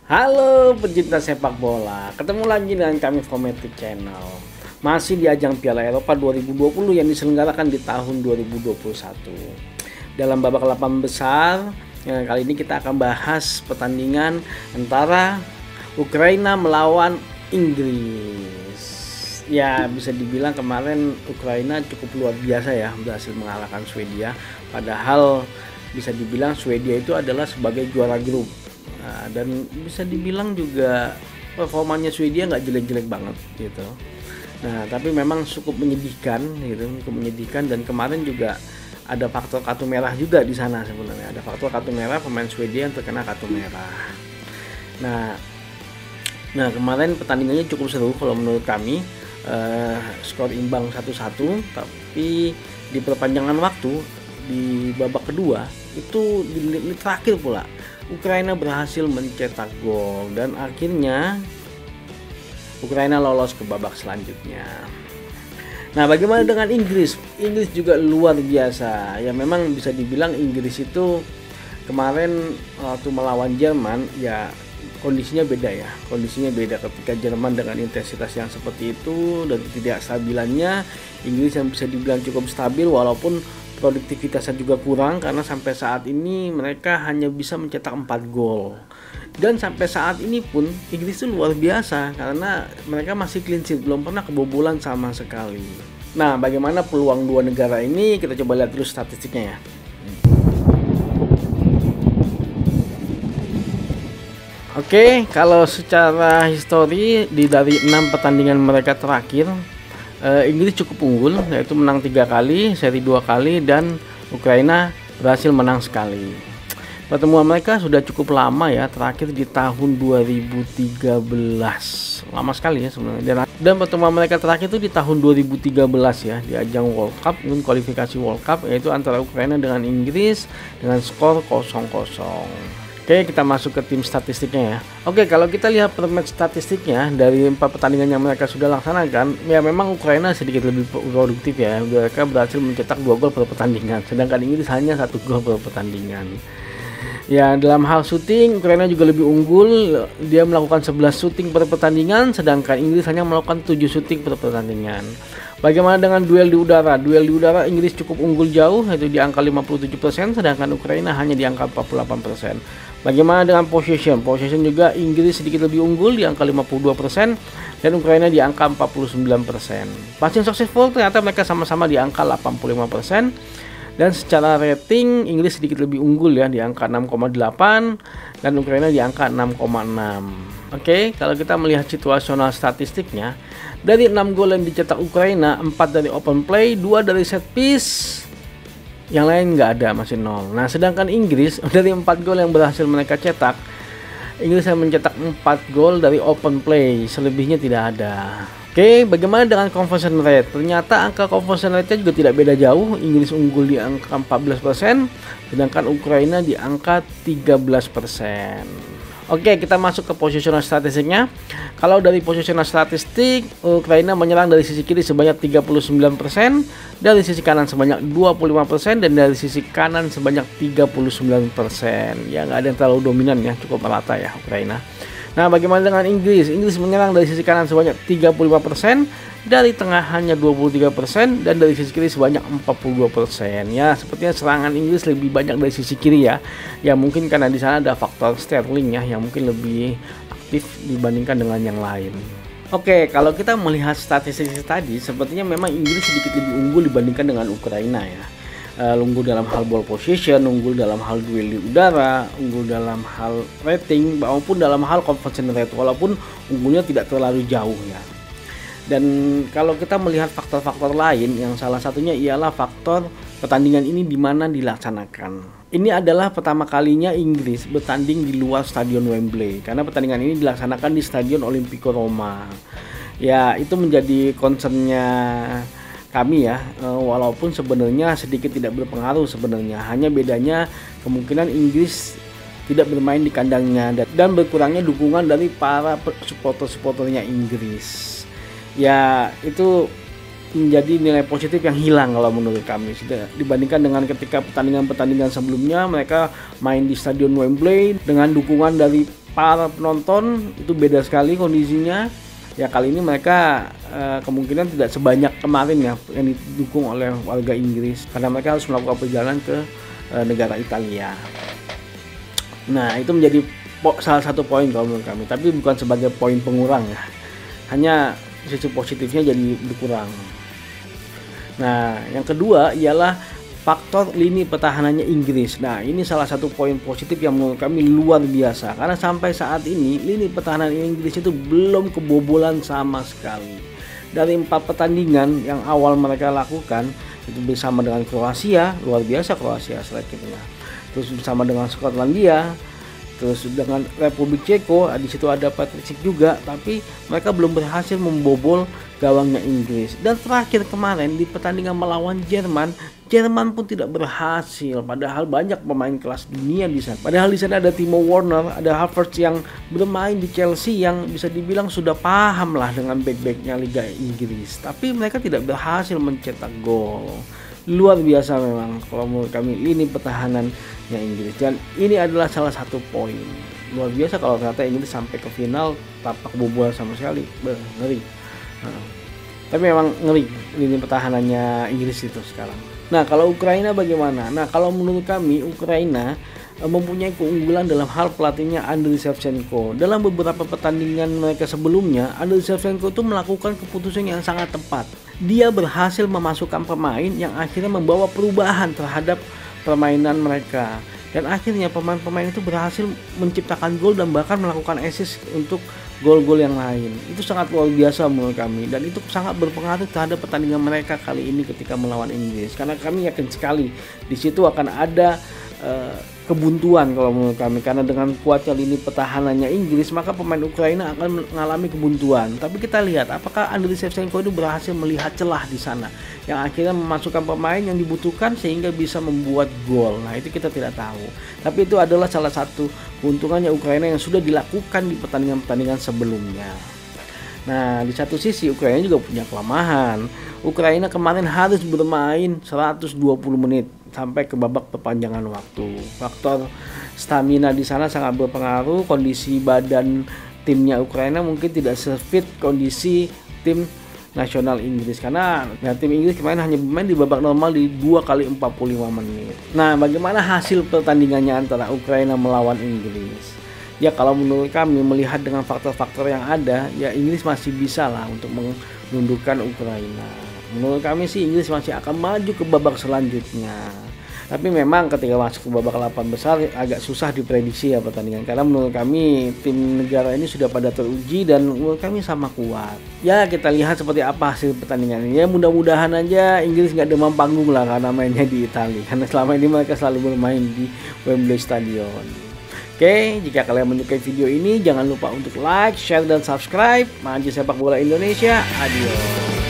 Halo pecinta sepak bola, ketemu lagi dengan kami Fometic Channel. Masih di ajang Piala Eropa 2020 yang diselenggarakan di tahun 2021. Dalam babak 8 besar, kali ini kita akan bahas pertandingan antara Ukraina melawan Inggris. Ya, bisa dibilang kemarin Ukraina cukup luar biasa ya, berhasil mengalahkan Swedia. Padahal bisa dibilang Swedia itu adalah sebagai juara grup. Dan bisa dibilang juga performanya Swedia nggak jelek-jelek banget gitu. Nah, tapi memang cukup menyedihkan gitu, dan kemarin juga ada faktor kartu merah juga di sana sebenarnya. Ada faktor kartu merah, pemain Swedia yang terkena kartu merah. Nah kemarin pertandingannya cukup seru kalau menurut kami. Skor imbang 1-1, tapi di perpanjangan waktu di babak kedua itu di menit terakhir pula Ukraina berhasil mencetak gol dan akhirnya Ukraina lolos ke babak selanjutnya. Nah, bagaimana dengan Inggris? Inggris juga luar biasa. Ya memang bisa dibilang Inggris itu kemarin waktu melawan Jerman ya kondisinya beda ya. Kondisinya beda ketika Jerman dengan intensitas yang seperti itu dan tidak stabilannya, Inggris yang bisa dibilang cukup stabil walaupun produktivitasnya juga kurang karena sampai saat ini mereka hanya bisa mencetak 4 gol. Dan sampai saat ini pun Inggris itu luar biasa karena mereka masih clean sheet, belum pernah kebobolan sama sekali. Nah, bagaimana peluang dua negara ini? Kita coba lihat dulu statistiknya ya. Oke, kalau secara histori dari 6 pertandingan mereka terakhir, Inggris cukup unggul, yaitu menang 3 kali, seri 2 kali, dan Ukraina berhasil menang sekali. Pertemuan mereka sudah cukup lama ya, terakhir di tahun 2013, lama sekali ya sebenarnya. Dan pertemuan mereka terakhir itu di tahun 2013 ya, di ajang World Cup, kualifikasi World Cup, yaitu antara Ukraina dengan Inggris dengan skor 0-0. Oke, kita masuk ke tim statistiknya ya. Oke, kalau kita lihat per match statistiknya dari 4 pertandingan yang mereka sudah laksanakan, ya memang Ukraina sedikit lebih produktif ya. Mereka berhasil mencetak 2 gol per pertandingan, sedangkan Inggris hanya 1 gol per pertandingan. Ya, dalam hal shooting, Ukraina juga lebih unggul. Dia melakukan 11 shooting per pertandingan, sedangkan Inggris hanya melakukan 7 shooting per pertandingan. Bagaimana dengan duel di udara? Duel di udara Inggris cukup unggul jauh, yaitu di angka 57%, sedangkan Ukraina hanya di angka 48%. Bagaimana dengan possession? Possession juga Inggris sedikit lebih unggul di angka 52% dan Ukraina di angka 49%. Passing successful ternyata mereka sama-sama di angka 85%. Dan secara rating Inggris sedikit lebih unggul ya di angka 6,8 dan Ukraina di angka 6,6. Oke, kalau kita melihat situasional statistiknya, dari 6 gol yang dicetak Ukraina, 4 dari open play, 2 dari set piece, yang lain nggak ada, masih 0. Nah, sedangkan Inggris dari 4 gol yang berhasil mereka cetak, Inggris yang mencetak 4 gol dari open play, selebihnya tidak ada. Oke, bagaimana dengan conversion rate? Ternyata angka conversion rate-nya juga tidak beda jauh. Inggris unggul di angka 14%, sedangkan Ukraina di angka 13%. Oke, kita masuk ke positional statistiknya. Kalau dari positional statistik, Ukraina menyerang dari sisi kiri sebanyak 39%, dari sisi kanan sebanyak 25%, dan dari sisi kanan sebanyak 39%. Ya, nggak ada yang terlalu dominan ya, cukup merata ya Ukraina. Nah, bagaimana dengan Inggris? Inggris menyerang dari sisi kanan sebanyak 35%, dari tengah hanya 23%, dan dari sisi kiri sebanyak 42%. Ya, sepertinya serangan Inggris lebih banyak dari sisi kiri ya. Ya, mungkin karena di sana ada faktor Sterling ya, yang mungkin lebih aktif dibandingkan dengan yang lain. Oke, kalau kita melihat statistik tadi, sepertinya memang Inggris sedikit lebih unggul dibandingkan dengan Ukraina ya. Unggul dalam hal ball possession, unggul dalam hal duel di udara, unggul dalam hal rating, maupun dalam hal conversion rate, walaupun unggulnya tidak terlalu jauh ya. Dan kalau kita melihat faktor-faktor lain, yang salah satunya ialah faktor pertandingan ini di mana dilaksanakan. Ini adalah pertama kalinya Inggris bertanding di luar Stadion Wembley, karena pertandingan ini dilaksanakan di Stadion Olimpico Roma. Ya, itu menjadi concernnya kami ya, walaupun sebenarnya sedikit tidak berpengaruh sebenarnya. Hanya bedanya kemungkinan Inggris tidak bermain di kandangnya dan berkurangnya dukungan dari para supporter-supporternya Inggris. Ya, itu menjadi nilai positif yang hilang kalau menurut kami dibandingkan dengan ketika pertandingan-pertandingan sebelumnya mereka main di Stadion Wembley dengan dukungan dari para penonton itu beda sekali kondisinya. Ya kali ini mereka kemungkinan tidak sebanyak kemarin ya yang didukung oleh warga Inggris karena mereka harus melakukan perjalanan ke negara Italia. Nah itu menjadi salah satu poin kalau menurut kami, tapi bukan sebagai poin pengurang ya, hanya sisi positifnya jadi berkurang. Nah yang kedua ialah faktor lini pertahanannya Inggris. Nah ini salah satu poin positif yang menurut kami luar biasa karena sampai saat ini lini pertahanan Inggris itu belum kebobolan sama sekali. Dari 4 pertandingan yang awal mereka lakukan itu bersama dengan Kroasia, luar biasa Kroasia strikernya. Terus bersama dengan Skotlandia, terus dengan Republik Ceko, di situ ada Patrick Schick juga, tapi mereka belum berhasil membobol gawangnya Inggris. Dan terakhir kemarin di pertandingan melawan Jerman pun tidak berhasil. Padahal banyak pemain kelas dunia di sana. Padahal di sana ada Timo Werner, ada Havertz yang bermain di Chelsea yang bisa dibilang sudah paham lah dengan back-backnya Liga Inggris. Tapi mereka tidak berhasil mencetak gol. Luar biasa memang kalau menurut kami lini pertahanannya Inggris. Dan ini adalah salah satu poin. Luar biasa kalau ternyata Inggris sampai ke final tanpa kebobolan sama sekali. Ngeri. Tapi memang ngeri lini pertahanannya Inggris itu sekarang. Nah kalau Ukraina bagaimana? Nah kalau menurut kami Ukraina mempunyai keunggulan dalam hal pelatihnya Andriy Shevchenko. Dalam beberapa pertandingan mereka sebelumnya, Andriy Shevchenko itu melakukan keputusan yang sangat tepat. Dia berhasil memasukkan pemain yang akhirnya membawa perubahan terhadap permainan mereka. Dan akhirnya pemain-pemain itu berhasil menciptakan gol dan bahkan melakukan assist untuk gol-gol yang lain. Itu sangat luar biasa menurut kami dan itu sangat berpengaruh terhadap pertandingan mereka kali ini ketika melawan Inggris. Karena kami yakin sekali di situ akan ada kebuntuan kalau menurut kami, karena dengan kuatnya lini pertahanannya Inggris maka pemain Ukraina akan mengalami kebuntuan. Tapi kita lihat apakah Andriy Shevchenko itu berhasil melihat celah di sana yang akhirnya memasukkan pemain yang dibutuhkan sehingga bisa membuat gol. Nah itu kita tidak tahu, tapi itu adalah salah satu keuntungannya Ukraina yang sudah dilakukan di pertandingan-pertandingan sebelumnya. Nah di satu sisi Ukraina juga punya kelemahan. Ukraina kemarin harus bermain 120 menit sampai ke babak perpanjangan waktu. Faktor stamina di sana sangat berpengaruh. Kondisi badan timnya Ukraina mungkin tidak sefit kondisi tim nasional Inggris karena tim Inggris kemarin hanya bermain di babak normal di 2 kali 45 menit. Nah, bagaimana hasil pertandingannya antara Ukraina melawan Inggris? Ya kalau menurut kami melihat dengan faktor-faktor yang ada, ya Inggris masih bisa lah untuk menundukkan Ukraina. Menurut kami sih Inggris masih akan maju ke babak selanjutnya. Tapi memang ketika masuk ke babak 8 besar agak susah diprediksi ya pertandingan. Karena menurut kami tim negara ini sudah pada teruji dan menurut kami sama kuat. Ya kita lihat seperti apa hasil pertandingan ini. Ya mudah-mudahan aja Inggris nggak demam panggung lah karena mainnya di Italia. Karena selama ini mereka selalu bermain di Wembley Stadium. Oke, jika kalian menyukai video ini jangan lupa untuk like, share, dan subscribe. Maju sepak bola Indonesia. Adios.